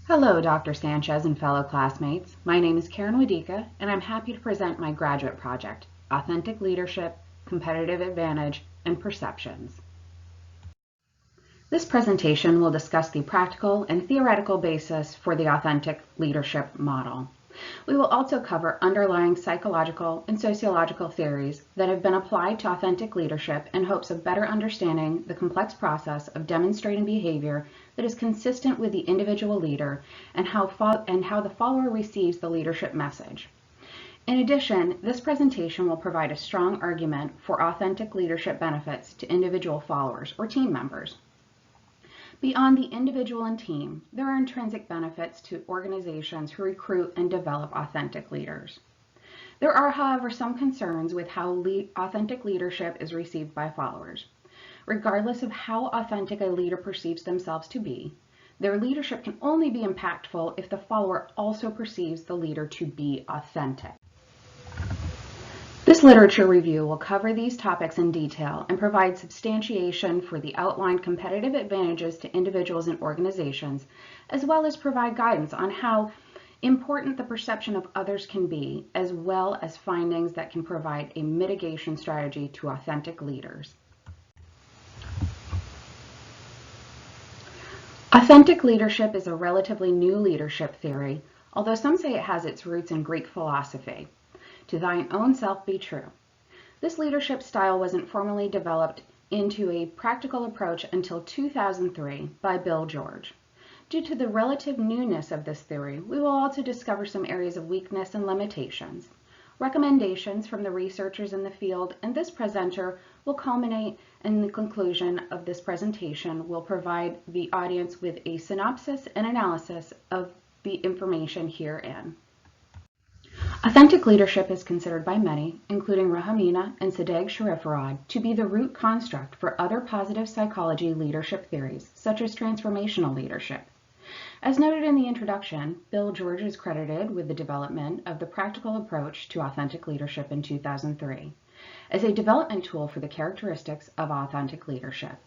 Hello, Dr. Sanchez and fellow classmates. My name is Karen Wodicka, and I'm happy to present my graduate project, Authentic Leadership, Competitive Advantage, and Perceptions. This presentation will discuss the practical and theoretical basis for the authentic leadership model. We will also cover underlying psychological and sociological theories that have been applied to authentic leadership in hopes of better understanding the complex process of demonstrating behavior that is consistent with the individual leader and how the follower receives the leadership message. In addition, this presentation will provide a strong argument for authentic leadership benefits to individual followers or team members. Beyond the individual and team, there are intrinsic benefits to organizations who recruit and develop authentic leaders. There are, however, some concerns with how authentic leadership is received by followers. Regardless of how authentic a leader perceives themselves to be, their leadership can only be impactful if the follower also perceives the leader to be authentic. This literature review will cover these topics in detail and provide substantiation for the outlined competitive advantages to individuals and organizations, as well as provide guidance on how important the perception of others can be, as well as findings that can provide a mitigation strategy to authentic leaders. Authentic leadership is a relatively new leadership theory, although some say it has its roots in Greek philosophy. To thine own self be true. This leadership style wasn't formally developed into a practical approach until 2003 by Bill George. Due to the relative newness of this theory, we will also discover some areas of weakness and limitations. Recommendations from the researchers in the field and this presenter will culminate in the conclusion of this presentation will provide the audience with a synopsis and analysis of the information herein. Authentic leadership is considered by many, including Rahamina and Sadegh Sharifarad, to be the root construct for other positive psychology leadership theories, such as transformational leadership. As noted in the introduction, Bill George is credited with the development of the practical approach to authentic leadership in 2003 as a development tool for the characteristics of authentic leadership.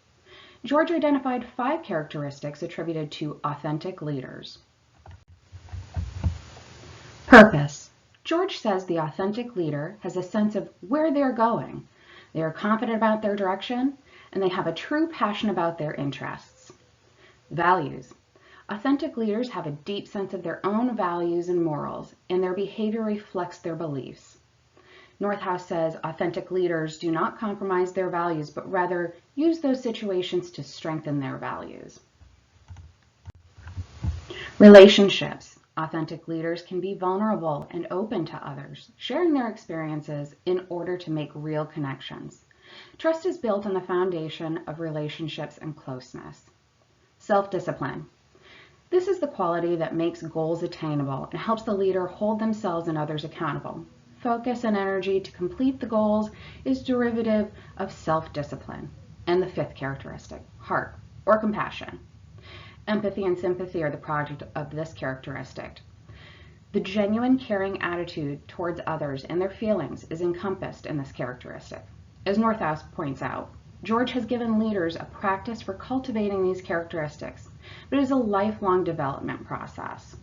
George identified 5 characteristics attributed to authentic leaders. Purpose. George says the authentic leader has a sense of where they're going. They are confident about their direction, and they have a true passion about their interests. Values. Authentic leaders have a deep sense of their own values and morals, and their behavior reflects their beliefs. Northouse says authentic leaders do not compromise their values, but rather use those situations to strengthen their values. Relationships. Authentic leaders can be vulnerable and open to others, sharing their experiences in order to make real connections. Trust is built on the foundation of relationships and closeness. Self-discipline. This is the quality that makes goals attainable and helps the leader hold themselves and others accountable. Focus and energy to complete the goals is derivative of self-discipline. And the 5th characteristic, heart or compassion. Empathy and sympathy are the product of this characteristic. The genuine caring attitude towards others and their feelings is encompassed in this characteristic. As Northouse points out, George has given leaders a practice for cultivating these characteristics, but it is a lifelong development process.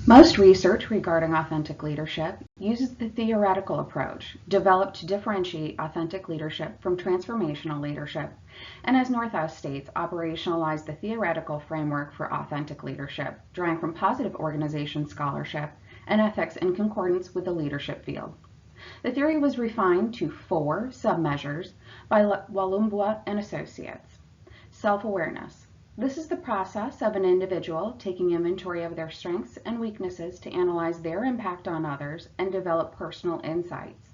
Most research regarding authentic leadership uses the theoretical approach developed to differentiate authentic leadership from transformational leadership, and as Northouse states, operationalize the theoretical framework for authentic leadership, drawing from positive organization scholarship and ethics in concordance with the leadership field. The theory was refined to 4 submeasures by Wallumbwa and Associates. Self-awareness. This is the process of an individual taking inventory of their strengths and weaknesses to analyze their impact on others and develop personal insights.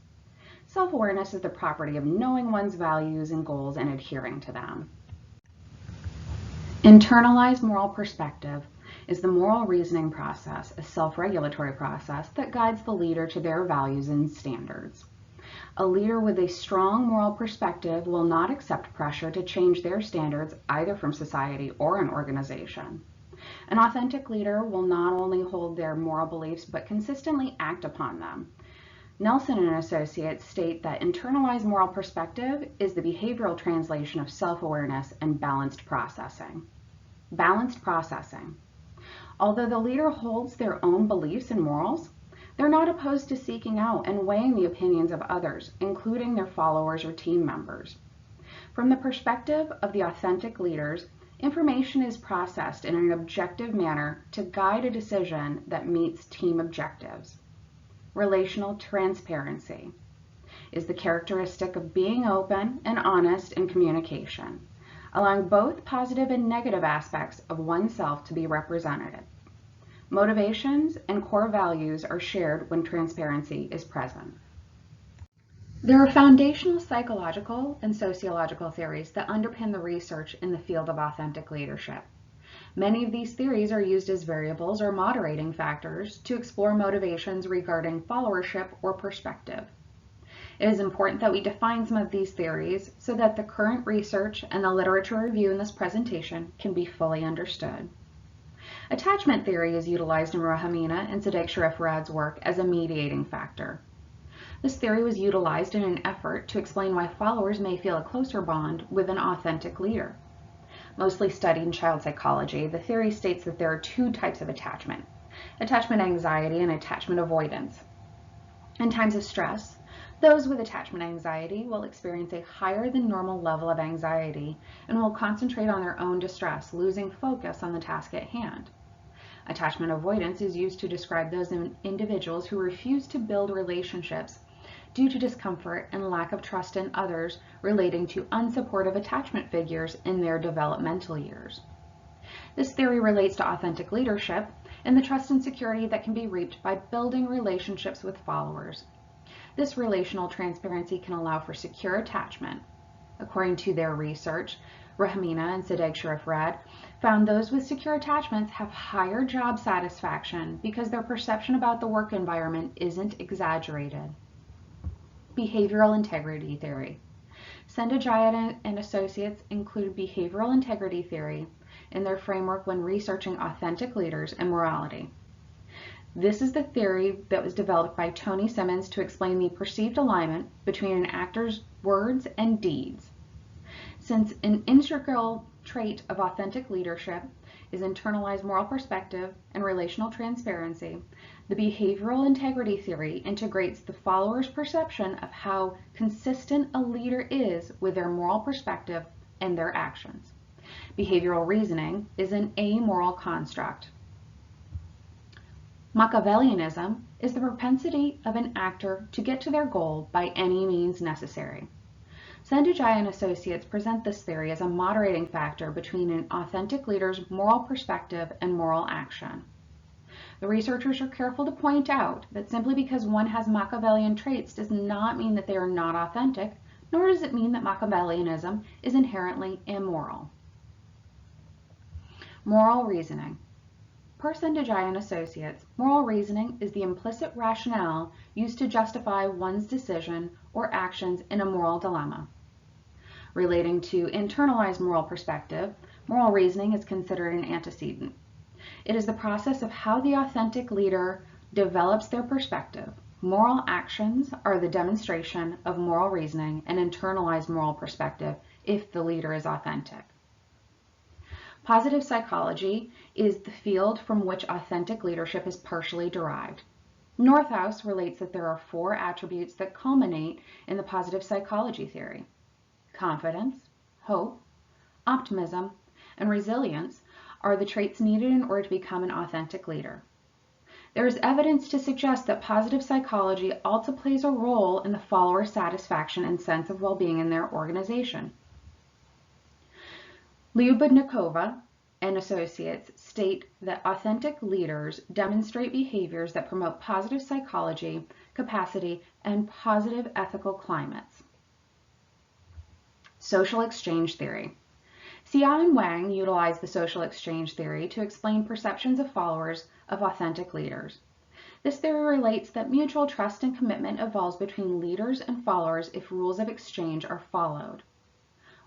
Self-awareness is the property of knowing one's values and goals and adhering to them. Internalized moral perspective is the moral reasoning process, a self-regulatory process that guides the leader to their values and standards. A leader with a strong moral perspective will not accept pressure to change their standards either from society or an organization. An authentic leader will not only hold their moral beliefs but consistently act upon them. Nelson and Associates state that internalized moral perspective is the behavioral translation of self-awareness and balanced processing. Balanced processing. Although the leader holds their own beliefs and morals, they're not opposed to seeking out and weighing the opinions of others, including their followers or team members. From the perspective of the authentic leaders, information is processed in an objective manner to guide a decision that meets team objectives. Relational transparency is the characteristic of being open and honest in communication, allowing both positive and negative aspects of oneself to be represented. Motivations and core values are shared when transparency is present. There are foundational psychological and sociological theories that underpin the research in the field of authentic leadership. Many of these theories are used as variables or moderating factors to explore motivations regarding followership or perspective. It is important that we define some of these theories so that the current research and the literature review in this presentation can be fully understood. Attachment theory is utilized in Rahimina and Sadek Sharif-Rad's work as a mediating factor. This theory was utilized in an effort to explain why followers may feel a closer bond with an authentic leader. Mostly studied in child psychology, the theory states that there are two types of attachment: attachment anxiety and attachment avoidance. In times of stress, those with attachment anxiety will experience a higher than normal level of anxiety and will concentrate on their own distress, losing focus on the task at hand. Attachment avoidance is used to describe those individuals who refuse to build relationships due to discomfort and lack of trust in others relating to unsupportive attachment figures in their developmental years. This theory relates to authentic leadership and the trust and security that can be reaped by building relationships with followers. This relational transparency can allow for secure attachment. According to their research, Rahimina and Sadek Sharif-Rad found those with secure attachments have higher job satisfaction because their perception about the work environment isn't exaggerated. Behavioral integrity theory. Sendajaya and Associates include behavioral integrity theory in their framework when researching authentic leaders and morality. This is the theory that was developed by Tony Simmons to explain the perceived alignment between an actor's words and deeds. Since an integral trait of authentic leadership is internalized moral perspective and relational transparency, the behavioral integrity theory integrates the follower's perception of how consistent a leader is with their moral perspective and their actions. Behavioral reasoning is an amoral construct. Machiavellianism is the propensity of an actor to get to their goal by any means necessary. Sendajaya and Associates present this theory as a moderating factor between an authentic leader's moral perspective and moral action. The researchers are careful to point out that simply because one has Machiavellian traits does not mean that they are not authentic, nor does it mean that Machiavellianism is inherently immoral. Moral reasoning. Per Sendajaya and Associates, moral reasoning is the implicit rationale used to justify one's decision or actions in a moral dilemma. Relating to internalized moral perspective, moral reasoning is considered an antecedent. It is the process of how the authentic leader develops their perspective. Moral actions are the demonstration of moral reasoning and internalized moral perspective if the leader is authentic. Positive psychology is the field from which authentic leadership is partially derived. Northouse relates that there are 4 attributes that culminate in the positive psychology theory. Confidence, hope, optimism, and resilience are the traits needed in order to become an authentic leader. There is evidence to suggest that positive psychology also plays a role in the follower's satisfaction and sense of well-being in their organization. Lyubadnikova and Associates state that authentic leaders demonstrate behaviors that promote positive psychology, capacity, and positive ethical climates. Social exchange theory. Xia and Wang utilized the social exchange theory to explain perceptions of followers of authentic leaders. This theory relates that mutual trust and commitment evolves between leaders and followers if rules of exchange are followed.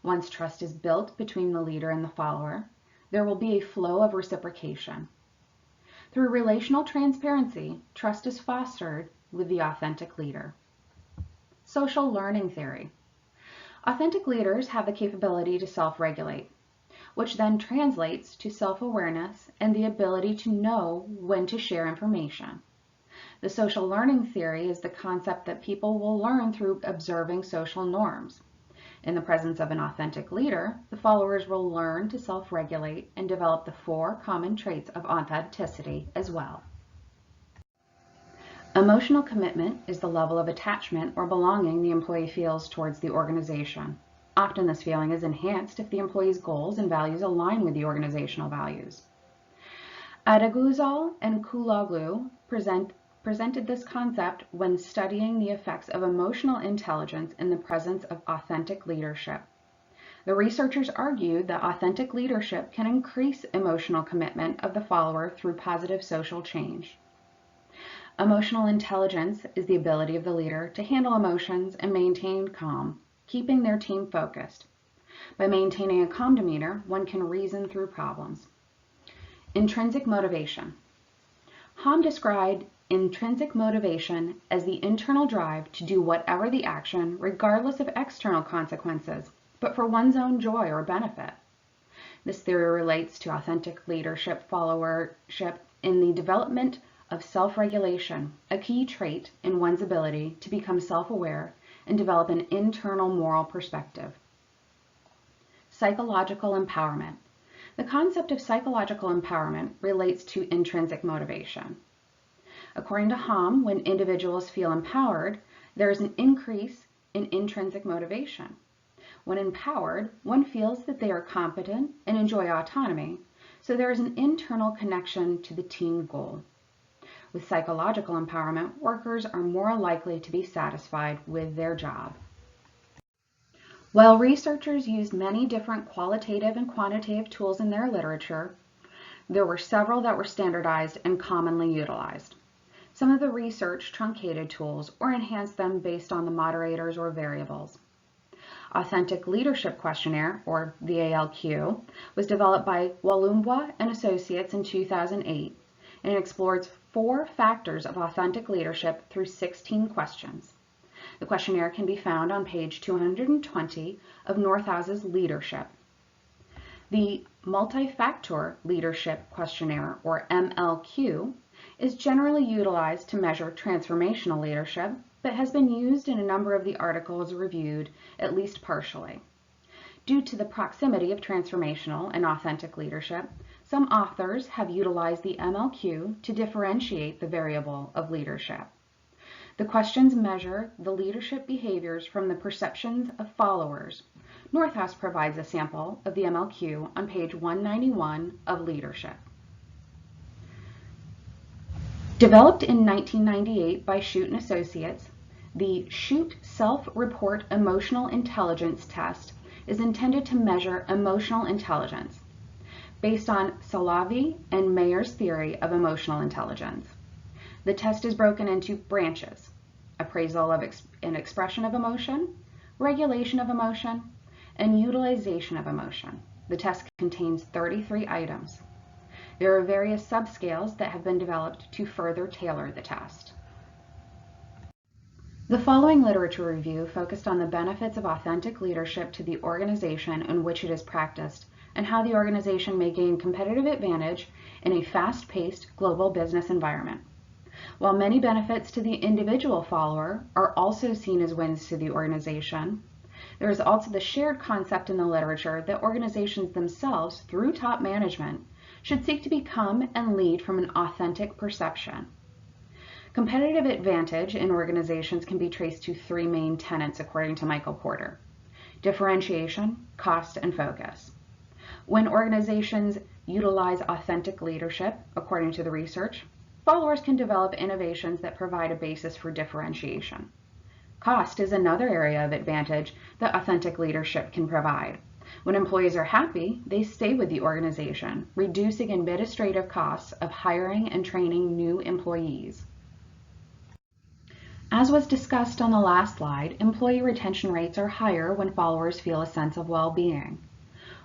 Once trust is built between the leader and the follower, there will be a flow of reciprocation. Through relational transparency, trust is fostered with the authentic leader. Social learning theory. Authentic leaders have the capability to self-regulate. which then translates to self-awareness and the ability to know when to share information. The social learning theory is the concept that people will learn through observing social norms. In the presence of an authentic leader, the followers will learn to self-regulate and develop the 4 common traits of authenticity as well. Emotional commitment is the level of attachment or belonging the employee feels towards the organization. Often this feeling is enhanced if the employee's goals and values align with the organizational values. Adeguzal and Kuloglu presented this concept when studying the effects of emotional intelligence in the presence of authentic leadership. The researchers argued that authentic leadership can increase emotional commitment of the follower through positive social change. Emotional intelligence is the ability of the leader to handle emotions and maintain calm, keeping their team focused. By maintaining a calm demeanor, one can reason through problems. Intrinsic motivation. Hom described intrinsic motivation as the internal drive to do whatever the action, regardless of external consequences, but for one's own joy or benefit. This theory relates to authentic leadership followership in the development of self-regulation, a key trait in one's ability to become self-aware and develop an internal moral perspective. Psychological empowerment. The concept of psychological empowerment relates to intrinsic motivation. According to Hom, when individuals feel empowered, there is an increase in intrinsic motivation. When empowered, one feels that they are competent and enjoy autonomy, so there is an internal connection to the team goal. With psychological empowerment, workers are more likely to be satisfied with their job. While researchers used many different qualitative and quantitative tools in their literature, there were several that were standardized and commonly utilized. Some of the research truncated tools or enhanced them based on the moderators or variables. Authentic Leadership Questionnaire, or the ALQ, was developed by Wallumbwa and Associates in 2008 and explores 4 factors of authentic leadership through 16 questions. The questionnaire can be found on page 220 of Northhouse's Leadership. The Multi-Factor Leadership Questionnaire, or MLQ, is generally utilized to measure transformational leadership, but has been used in a number of the articles reviewed, at least partially. Due to the proximity of transformational and authentic leadership, some authors have utilized the MLQ to differentiate the variable of leadership. The questions measure the leadership behaviors from the perceptions of followers. Northhouse provides a sample of the MLQ on page 191 of Leadership. Developed in 1998 by Shute and Associates, the Shute Self-Report Emotional Intelligence Test is intended to measure emotional intelligence, based on Salavi and Mayer's theory of emotional intelligence. The test is broken into branches: appraisal of an expression of emotion, regulation of emotion, and utilization of emotion. The test contains 33 items. There are various subscales that have been developed to further tailor the test. The following literature review focused on the benefits of authentic leadership to the organization in which it is practiced and how the organization may gain competitive advantage in a fast-paced global business environment. While many benefits to the individual follower are also seen as wins to the organization, there is also the shared concept in the literature that organizations themselves, through top management, should seek to become and lead from an authentic perception. Competitive advantage in organizations can be traced to 3 main tenets according to Michael Porter: differentiation, cost, and focus. When organizations utilize authentic leadership, according to the research, followers can develop innovations that provide a basis for differentiation. Cost is another area of advantage that authentic leadership can provide. When employees are happy, they stay with the organization, reducing administrative costs of hiring and training new employees. As was discussed on the last slide, employee retention rates are higher when followers feel a sense of well-being.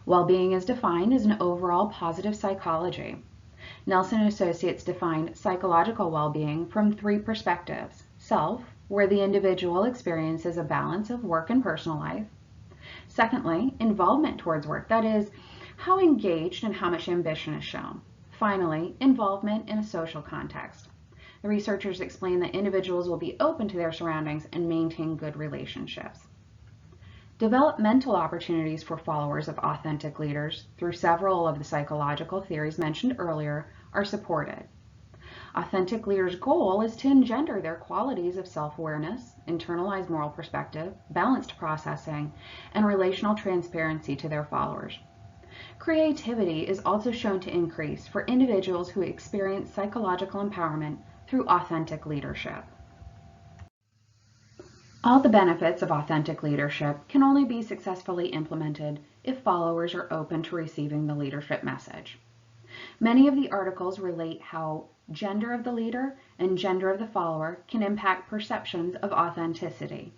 Well-being is defined as an overall positive psychology. Nelson and Associates defined psychological well-being from 3 perspectives: self, where the individual experiences a balance of work and personal life; secondly, involvement towards work, that is, How engaged and how much ambition is shown. Finally, involvement in a social context. The researchers explain that individuals will be open to their surroundings and maintain good relationships. Developmental opportunities for followers of authentic leaders through several of the psychological theories mentioned earlier are supported. Authentic leaders' goal is to engender their qualities of self-awareness, internalized moral perspective, balanced processing, and relational transparency to their followers. Creativity is also shown to increase for individuals who experience psychological empowerment through authentic leadership. All the benefits of authentic leadership can only be successfully implemented if followers are open to receiving the leadership message. Many of the articles relate how gender of the leader and gender of the follower can impact perceptions of authenticity.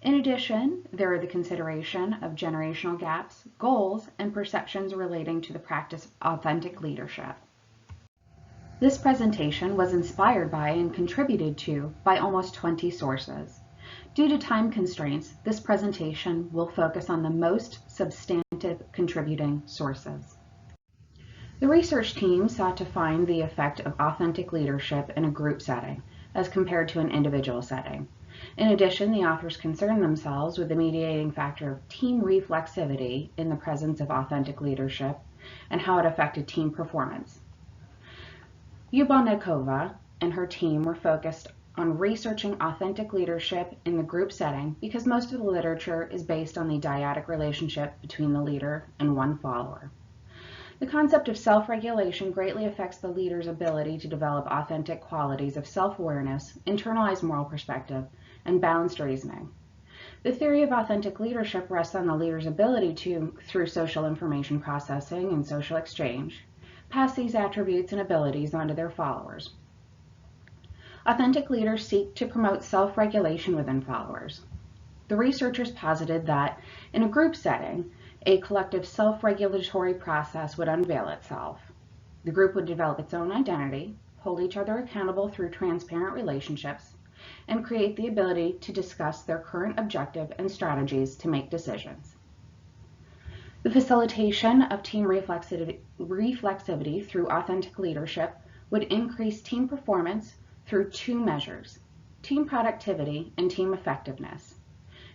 In addition, there are the consideration of generational gaps, goals, and perceptions relating to the practice of authentic leadership. This presentation was inspired by and contributed to by almost 20 sources. Due to time constraints, this presentation will focus on the most substantive contributing sources. The research team sought to find the effect of authentic leadership in a group setting as compared to an individual setting. In addition, the authors concerned themselves with the mediating factor of team reflexivity in the presence of authentic leadership and how it affected team performance. Wodicka and her team were focused on researching authentic leadership in the group setting because most of the literature is based on the dyadic relationship between the leader and one follower. The concept of self-regulation greatly affects the leader's ability to develop authentic qualities of self-awareness, internalized moral perspective, and balanced reasoning. The theory of authentic leadership rests on the leader's ability to, through social information processing and social exchange, pass these attributes and abilities onto their followers. Authentic leaders seek to promote self-regulation within followers. The researchers posited that, in a group setting, a collective self-regulatory process would unveil itself. The group would develop its own identity, hold each other accountable through transparent relationships, and create the ability to discuss their current objective and strategies to make decisions. The facilitation of team reflexivity through authentic leadership would increase team performance through two measures: team productivity and team effectiveness.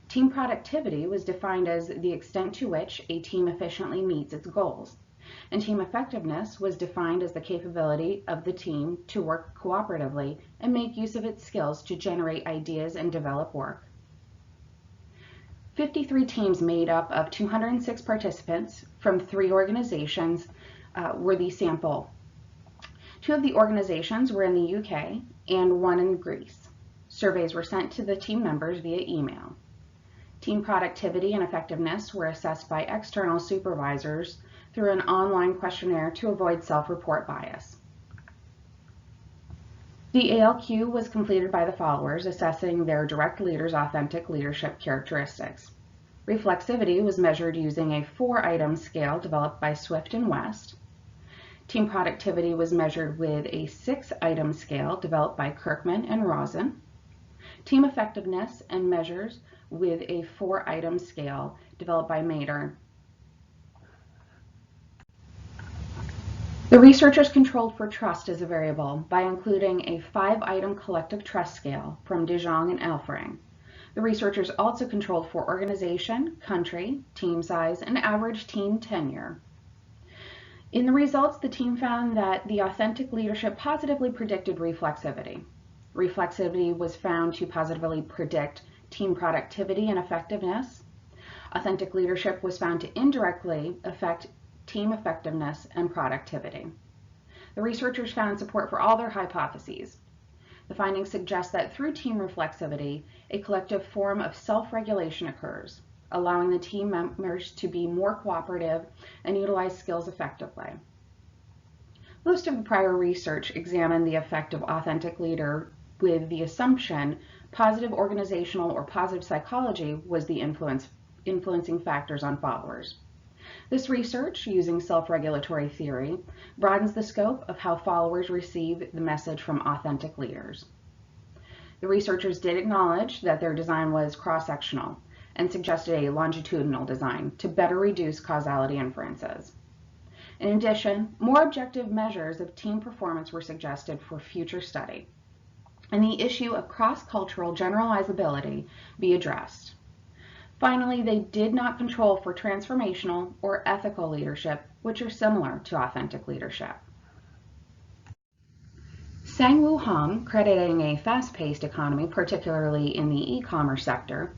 Team productivity was defined as the extent to which a team efficiently meets its goals, and team effectiveness was defined as the capability of the team to work cooperatively and make use of its skills to generate ideas and develop work. 53 teams made up of 206 participants from 3 organizations were the sample. 2 of the organizations were in the UK and 1 in Greece. Surveys were sent to the team members via email. Team productivity and effectiveness were assessed by external supervisors through an online questionnaire to avoid self-report bias. The ALQ was completed by the followers, assessing their direct leaders' authentic leadership characteristics. Reflexivity was measured using a 4-item scale developed by Swift and West. Team productivity was measured with a 6-item scale developed by Kirkman and Rosen. Team effectiveness and measures with a 4-item scale developed by Mader. The researchers controlled for trust as a variable by including a 5-item collective trust scale from De Jong and Elfring. The researchers also controlled for organization, country, team size, and average team tenure. In the results, the team found that the authentic leadership positively predicted reflexivity. Reflexivity was found to positively predict team productivity and effectiveness. Authentic leadership was found to indirectly affect team effectiveness and productivity. The researchers found support for all their hypotheses. The findings suggest that through team reflexivity, a collective form of self-regulation occurs, allowing the team members to be more cooperative and utilize skills effectively. Most of the prior research examined the effect of authentic leader with the assumption positive organizational or positive psychology was the influencing factors on followers. This research, using self-regulatory theory, broadens the scope of how followers receive the message from authentic leaders. The researchers did acknowledge that their design was cross-sectional and suggested a longitudinal design to better reduce causality inferences. In addition, more objective measures of team performance were suggested for future study, and the issue of cross-cultural generalizability be addressed. Finally, they did not control for transformational or ethical leadership, which are similar to authentic leadership. Sang-Woo Hong, crediting a fast-paced economy, particularly in the e-commerce sector,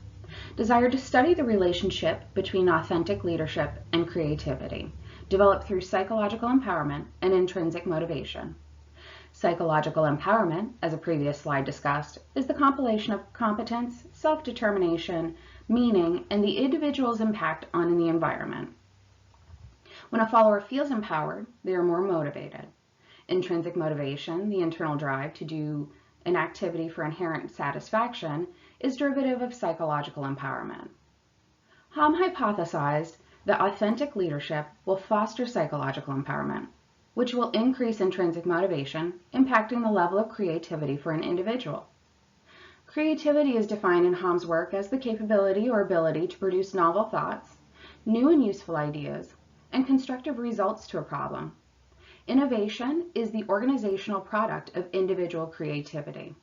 desired to study the relationship between authentic leadership and creativity, developed through psychological empowerment and intrinsic motivation. Psychological empowerment, as a previous slide discussed, is the compilation of competence, self-determination, meaning, and the individual's impact on the environment. When a follower feels empowered, they are more motivated. Intrinsic motivation, the internal drive to do an activity for inherent satisfaction, is derivative of psychological empowerment. Hom hypothesized that authentic leadership will foster psychological empowerment, which will increase intrinsic motivation, impacting the level of creativity for an individual. Creativity is defined in Hom's work as the capability or ability to produce novel thoughts, new and useful ideas, and constructive results to a problem. Innovation is the organizational product of individual creativity.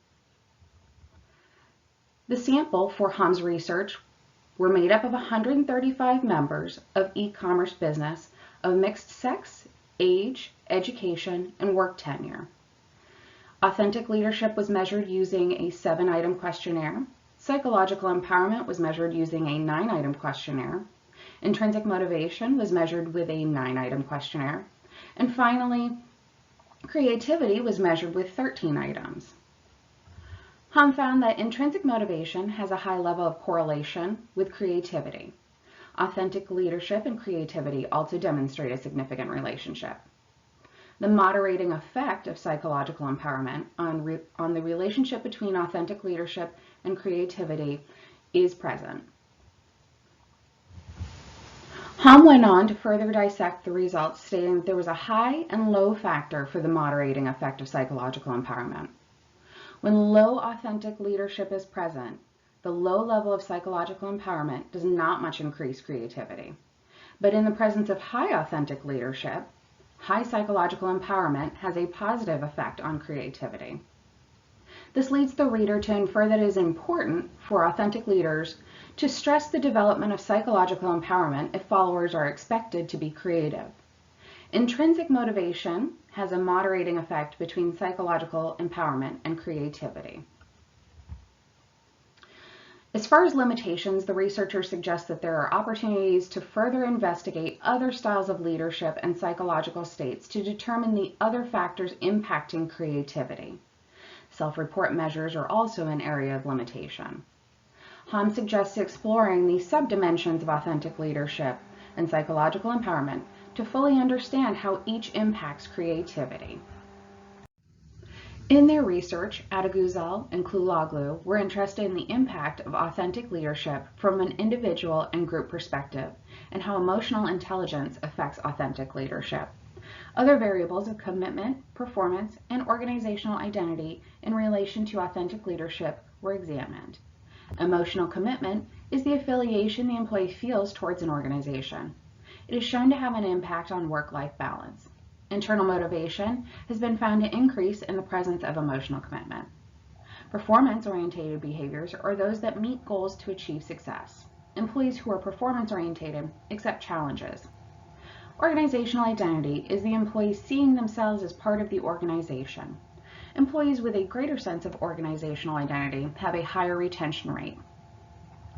The sample for Hom's research were made up of 135 members of e-commerce business of mixed sex, age, education, and work tenure. Authentic leadership was measured using a 7-item questionnaire. Psychological empowerment was measured using a 9-item questionnaire. Intrinsic motivation was measured with a 9-item questionnaire. And finally, creativity was measured with 13 items. Hom found that intrinsic motivation has a high level of correlation with creativity. Authentic leadership and creativity also demonstrate a significant relationship. The moderating effect of psychological empowerment on the relationship between authentic leadership and creativity is present. Hom went on to further dissect the results, stating that there was a high and low factor for the moderating effect of psychological empowerment. When low authentic leadership is present, the low level of psychological empowerment does not much increase creativity. But in the presence of high authentic leadership, high psychological empowerment has a positive effect on creativity. This leads the reader to infer that it is important for authentic leaders to stress the development of psychological empowerment if followers are expected to be creative. Intrinsic motivation has a moderating effect between psychological empowerment and creativity. As far as limitations, the researchers suggest that there are opportunities to further investigate other styles of leadership and psychological states to determine the other factors impacting creativity. Self-report measures are also an area of limitation. Hom suggests exploring the subdimensions of authentic leadership and psychological empowerment to fully understand how each impacts creativity. In their research, Adeguzel and Kuloglu were interested in the impact of authentic leadership from an individual and group perspective and how emotional intelligence affects authentic leadership. Other variables of commitment, performance, and organizational identity in relation to authentic leadership were examined. Emotional commitment is the affiliation the employee feels towards an organization. It is shown to have an impact on work-life balance. Internal motivation has been found to increase in the presence of emotional commitment. Performance-oriented behaviors are those that meet goals to achieve success. Employees who are performance-oriented accept challenges. Organizational identity is the employee seeing themselves as part of the organization. Employees with a greater sense of organizational identity have a higher retention rate.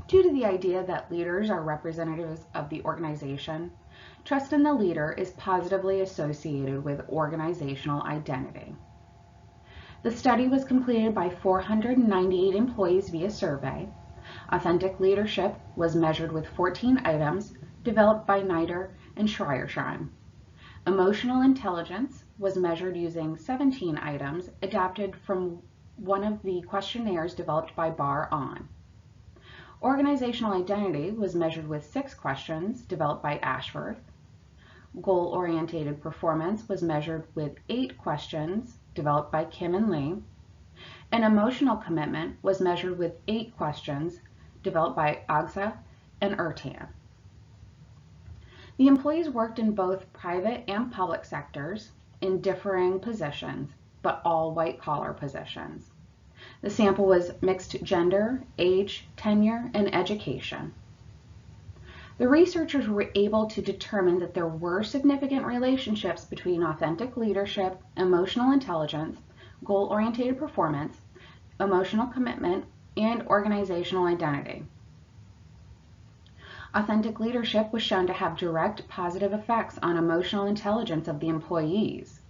Due to the idea that leaders are representatives of the organization, trust in the leader is positively associated with organizational identity. The study was completed by 498 employees via survey. Authentic leadership was measured with 14 items developed by Niter and Schreiersheim. Emotional intelligence was measured using 17 items adapted from one of the questionnaires developed by Bar On. Organizational identity was measured with 6 questions developed by Ashworth. Goal-oriented performance was measured with 8 questions developed by Kim and Lee. And emotional commitment was measured with 8 questions developed by Agsa and Ertan. The employees worked in both private and public sectors in differing positions, but all white-collar positions. The sample was mixed gender, age, tenure, and education. The researchers were able to determine that there were significant relationships between authentic leadership, emotional intelligence, goal-oriented performance, emotional commitment, and organizational identity. Authentic leadership was shown to have direct positive effects on emotional intelligence of the employees.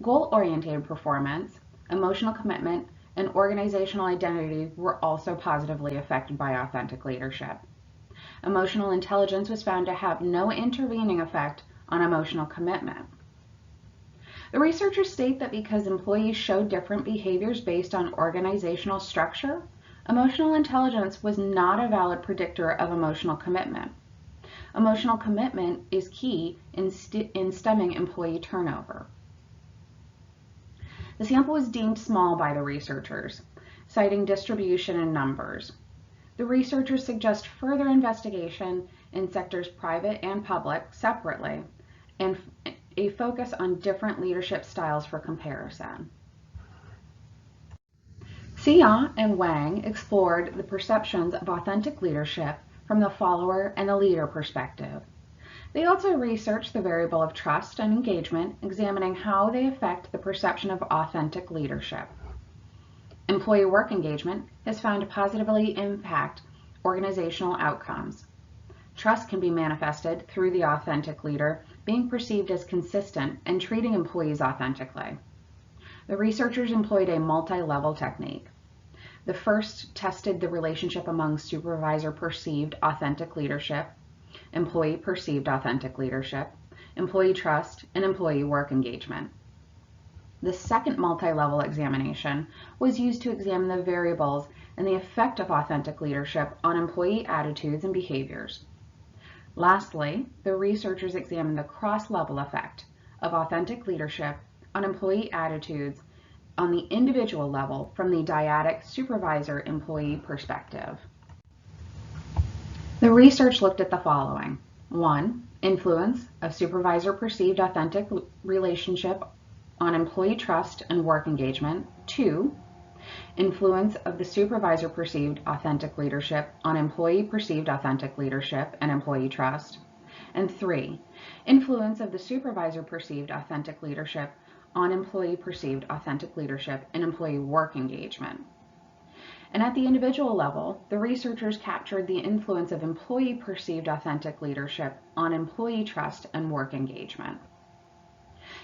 Goal-oriented performance, emotional commitment, and organizational identity were also positively affected by authentic leadership. Emotional intelligence was found to have no intervening effect on emotional commitment. The researchers state that because employees showed different behaviors based on organizational structure, emotional intelligence was not a valid predictor of emotional commitment. Emotional commitment is key in stemming employee turnover. The sample was deemed small by the researchers, citing distribution in numbers. The researchers suggest further investigation in sectors private and public separately, and a focus on different leadership styles for comparison. Xia and Wang explored the perceptions of authentic leadership from the follower and the leader perspective. They also researched the variable of trust and engagement, examining how they affect the perception of authentic leadership. Employee work engagement has found to positively impact organizational outcomes. Trust can be manifested through the authentic leader being perceived as consistent and treating employees authentically. The researchers employed a multi-level technique. The first tested the relationship among supervisor-perceived authentic leadership, employee-perceived authentic leadership, employee trust, and employee work engagement. The second multi-level examination was used to examine the variables and the effect of authentic leadership on employee attitudes and behaviors. Lastly, the researchers examined the cross-level effect of authentic leadership on employee attitudes on the individual level from the dyadic supervisor-employee perspective. The research looked at the following. 1. Influence of supervisor-perceived authentic relationship on employee trust and work engagement. 2. Influence of the supervisor-perceived authentic leadership on employee-perceived authentic leadership and employee trust. And 3. Influence of the supervisor-perceived authentic leadership on employee-perceived authentic leadership and employee work engagement. And at the individual level, the researchers captured the influence of employee-perceived authentic leadership on employee trust and work engagement.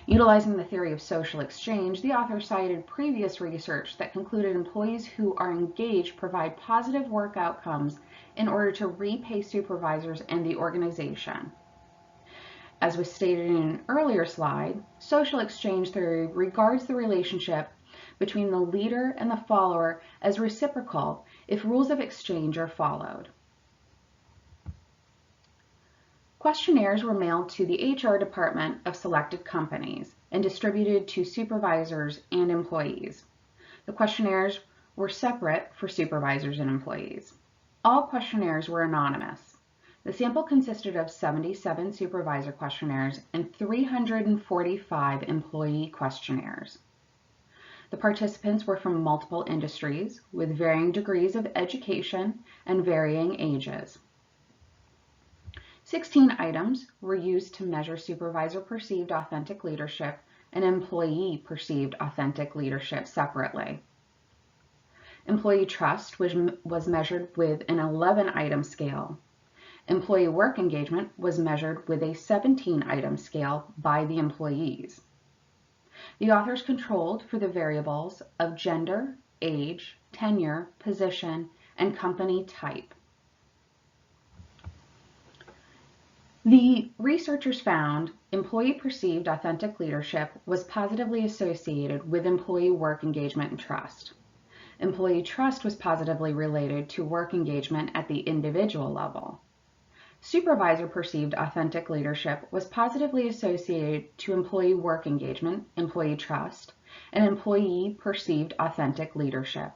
Utilizing the theory of social exchange, the author cited previous research that concluded employees who are engaged provide positive work outcomes in order to repay supervisors and the organization. As was stated in an earlier slide, social exchange theory regards the relationship between the leader and the follower as reciprocal if rules of exchange are followed. Questionnaires were mailed to the HR department of selected companies and distributed to supervisors and employees. The questionnaires were separate for supervisors and employees. All questionnaires were anonymous. The sample consisted of 77 supervisor questionnaires and 345 employee questionnaires. The participants were from multiple industries with varying degrees of education and varying ages. 16 items were used to measure supervisor-perceived authentic leadership and employee-perceived authentic leadership separately. Employee trust was measured with an 11-item scale. Employee work engagement was measured with a 17-item scale by the employees. The authors controlled for the variables of gender, age, tenure, position, and company type. The researchers found employee-perceived authentic leadership was positively associated with employee work engagement and trust. Employee trust was positively related to work engagement at the individual level. Supervisor-perceived authentic leadership was positively associated to employee work engagement, employee trust, and employee-perceived authentic leadership.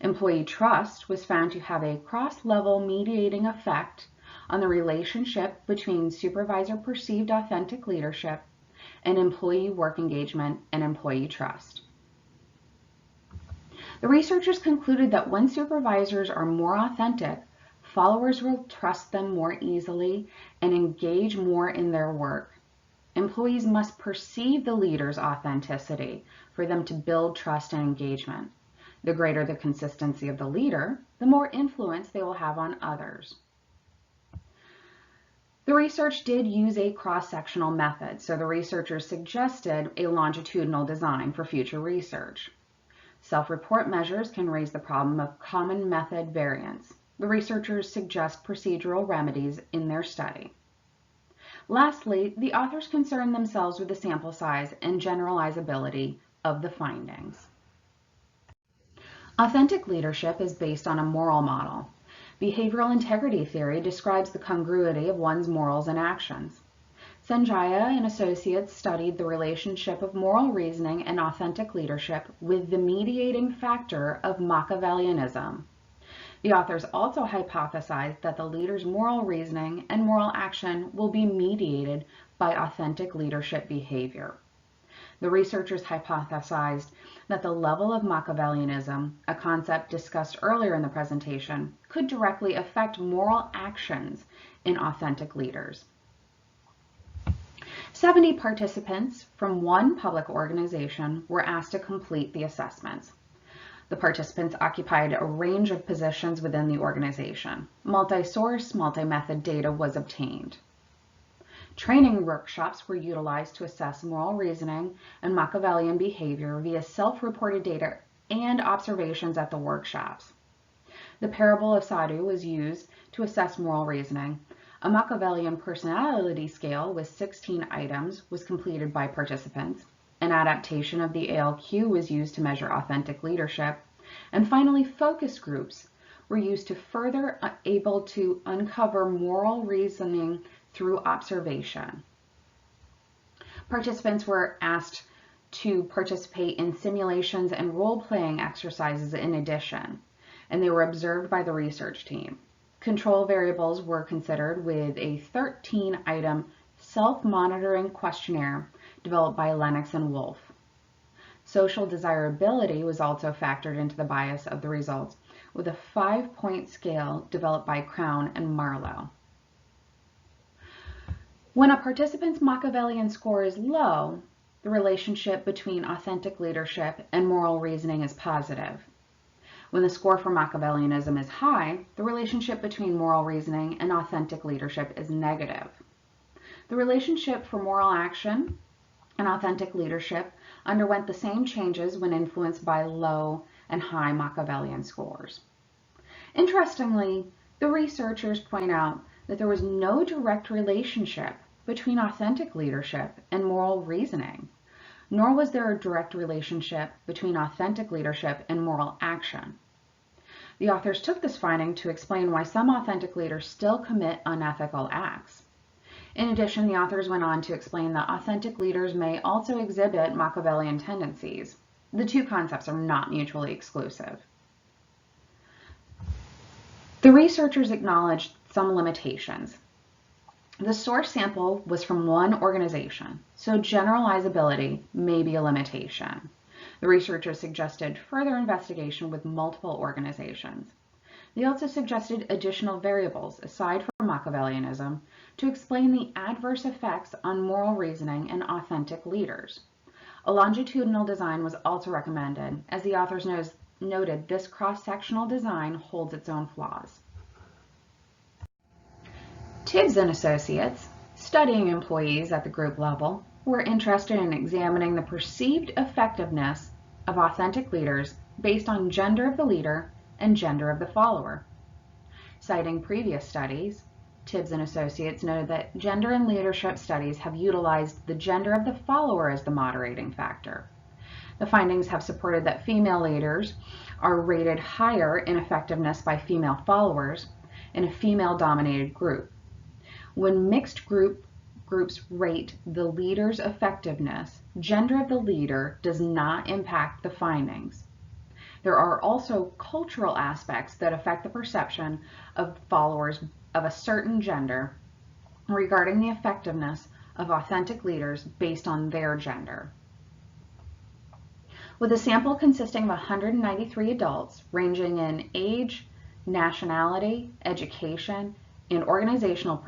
Employee trust was found to have a cross-level mediating effect on the relationship between supervisor perceived authentic leadership and employee work engagement and employee trust. The researchers concluded that when supervisors are more authentic, followers will trust them more easily and engage more in their work. Employees must perceive the leader's authenticity for them to build trust and engagement. The greater the consistency of the leader, the more influence they will have on others. The research did use a cross-sectional method, so the researchers suggested a longitudinal design for future research. Self-report measures can raise the problem of common method variance. The researchers suggest procedural remedies in their study. Lastly, the authors concern themselves with the sample size and generalizability of the findings. Authentic leadership is based on a moral model. Behavioral integrity theory describes the congruity of one's morals and actions. Sanjaya and associates studied the relationship of moral reasoning and authentic leadership with the mediating factor of Machiavellianism. The authors also hypothesized that the leader's moral reasoning and moral action will be mediated by authentic leadership behavior. The researchers hypothesized that the level of Machiavellianism, a concept discussed earlier in the presentation, could directly affect moral actions in authentic leaders. 70 participants from one public organization were asked to complete the assessments. The participants occupied a range of positions within the organization. Multi-source, multi-method data was obtained. Training workshops were utilized to assess moral reasoning and Machiavellian behavior via self-reported data and observations at the workshops. The parable of Sadhu was used to assess moral reasoning. A Machiavellian personality scale with 16 items was completed by participants. An adaptation of the ALQ was used to measure authentic leadership. And finally, focus groups were used to further able to uncover moral reasoning through observation. Participants were asked to participate in simulations and role-playing exercises in addition, and they were observed by the research team. Control variables were considered with a 13-item self-monitoring questionnaire developed by Lennox and Wolf. Social desirability was also factored into the bias of the results with a 5-point scale developed by Crown and Marlowe. When a participant's Machiavellian score is low, the relationship between authentic leadership and moral reasoning is positive. When the score for Machiavellianism is high, the relationship between moral reasoning and authentic leadership is negative. The relationship for moral action and authentic leadership underwent the same changes when influenced by low and high Machiavellian scores. Interestingly, the researchers point out that there was no direct relationship between authentic leadership and moral reasoning, nor was there a direct relationship between authentic leadership and moral action. The authors took this finding to explain why some authentic leaders still commit unethical acts. In addition, the authors went on to explain that authentic leaders may also exhibit Machiavellian tendencies. The two concepts are not mutually exclusive. The researchers acknowledged some limitations. The source sample was from one organization, so generalizability may be a limitation. The researchers suggested further investigation with multiple organizations. They also suggested additional variables aside from Machiavellianism to explain the adverse effects on moral reasoning and authentic leaders. A longitudinal design was also recommended, as the authors noted this cross-sectional design holds its own flaws. Tibbs and Associates, studying employees at the group level, were interested in examining the perceived effectiveness of authentic leaders based on gender of the leader and gender of the follower. Citing previous studies, Tibbs and Associates noted that gender and leadership studies have utilized the gender of the follower as the moderating factor. The findings have supported that female leaders are rated higher in effectiveness by female followers in a female-dominated group. When mixed groups rate the leader's effectiveness, gender of the leader does not impact the findings. There are also cultural aspects that affect the perception of followers of a certain gender regarding the effectiveness of authentic leaders based on their gender. With a sample consisting of 193 adults ranging in age, nationality, education, and organizational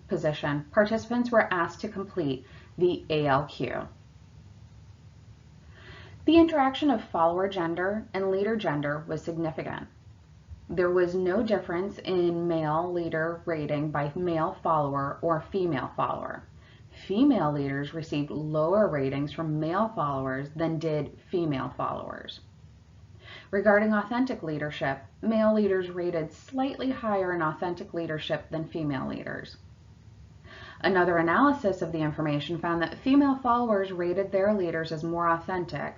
position, participants were asked to complete the ALQ. The interaction of follower gender and leader gender was significant. There was no difference in male leader rating by male follower or female follower. Female leaders received lower ratings from male followers than did female followers. Regarding authentic leadership, male leaders rated slightly higher in authentic leadership than female leaders. Another analysis of the information found that female followers rated their leaders as more authentic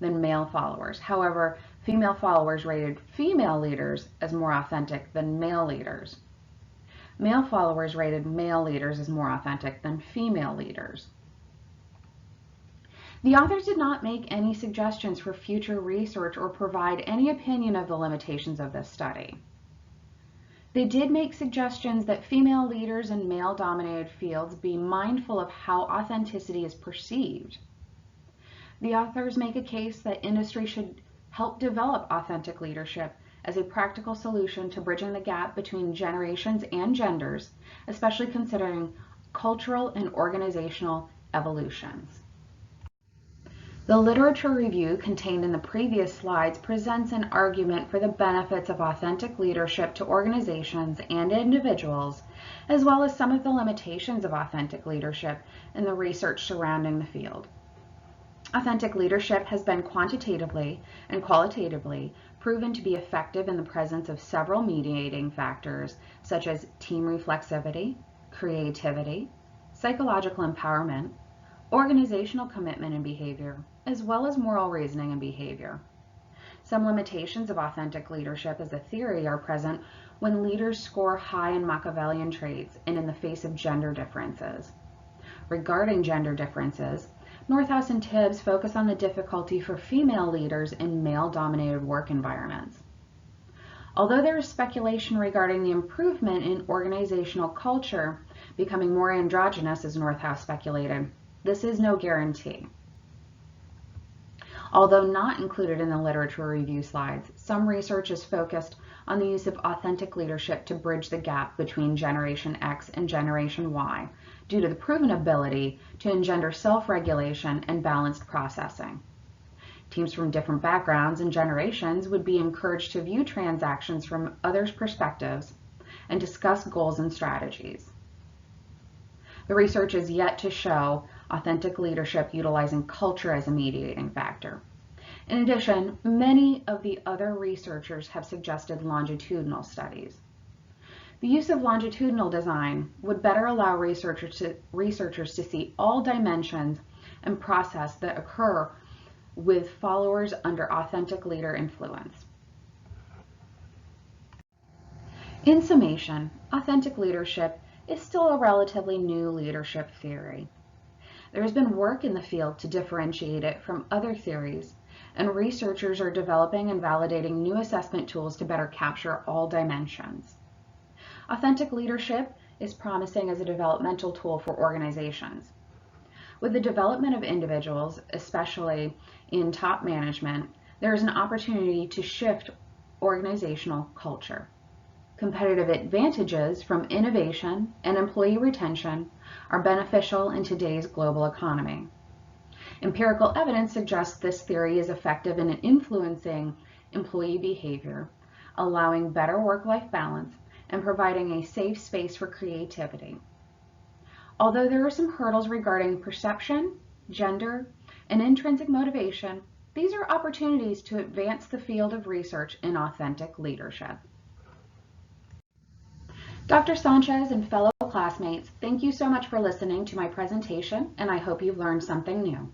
than male followers. However, female followers rated female leaders as more authentic than male leaders. Male followers rated male leaders as more authentic than female leaders. The authors did not make any suggestions for future research or provide any opinion of the limitations of this study. They did make suggestions that female leaders in male-dominated fields be mindful of how authenticity is perceived. The authors make a case that industry should help develop authentic leadership as a practical solution to bridging the gap between generations and genders, especially considering cultural and organizational evolutions. The literature review contained in the previous slides presents an argument for the benefits of authentic leadership to organizations and individuals, as well as some of the limitations of authentic leadership in the research surrounding the field. Authentic leadership has been quantitatively and qualitatively proven to be effective in the presence of several mediating factors such as team reflexivity, creativity, psychological empowerment, organizational commitment and behavior, as well as moral reasoning and behavior. Some limitations of authentic leadership as a theory are present when leaders score high in Machiavellian traits and in the face of gender differences. Regarding gender differences, Northouse and Tibbs focus on the difficulty for female leaders in male-dominated work environments. Although there is speculation regarding the improvement in organizational culture becoming more androgynous, as Northouse speculated, this is no guarantee. Although not included in the literature review slides, some research is focused on the use of authentic leadership to bridge the gap between Generation X and Generation Y, due to the proven ability to engender self-regulation and balanced processing. Teams from different backgrounds and generations would be encouraged to view transactions from others' perspectives and discuss goals and strategies. The research is yet to show authentic leadership utilizing culture as a mediating factor. In addition, many of the other researchers have suggested longitudinal studies. The use of longitudinal design would better allow researchers to see all dimensions and process that occur with followers under authentic leader influence. In summation, authentic leadership is still a relatively new leadership theory. There has been work in the field to differentiate it from other theories, and researchers are developing and validating new assessment tools to better capture all dimensions. Authentic leadership is promising as a developmental tool for organizations. With the development of individuals, especially in top management, there is an opportunity to shift organizational culture. Competitive advantages from innovation and employee retention are beneficial in today's global economy. Empirical evidence suggests this theory is effective in influencing employee behavior, allowing better work-life balance, and providing a safe space for creativity. Although there are some hurdles regarding perception, gender, and intrinsic motivation, these are opportunities to advance the field of research in authentic leadership. Dr. Sanchez and fellow classmates, thank you so much for listening to my presentation, and I hope you've learned something new.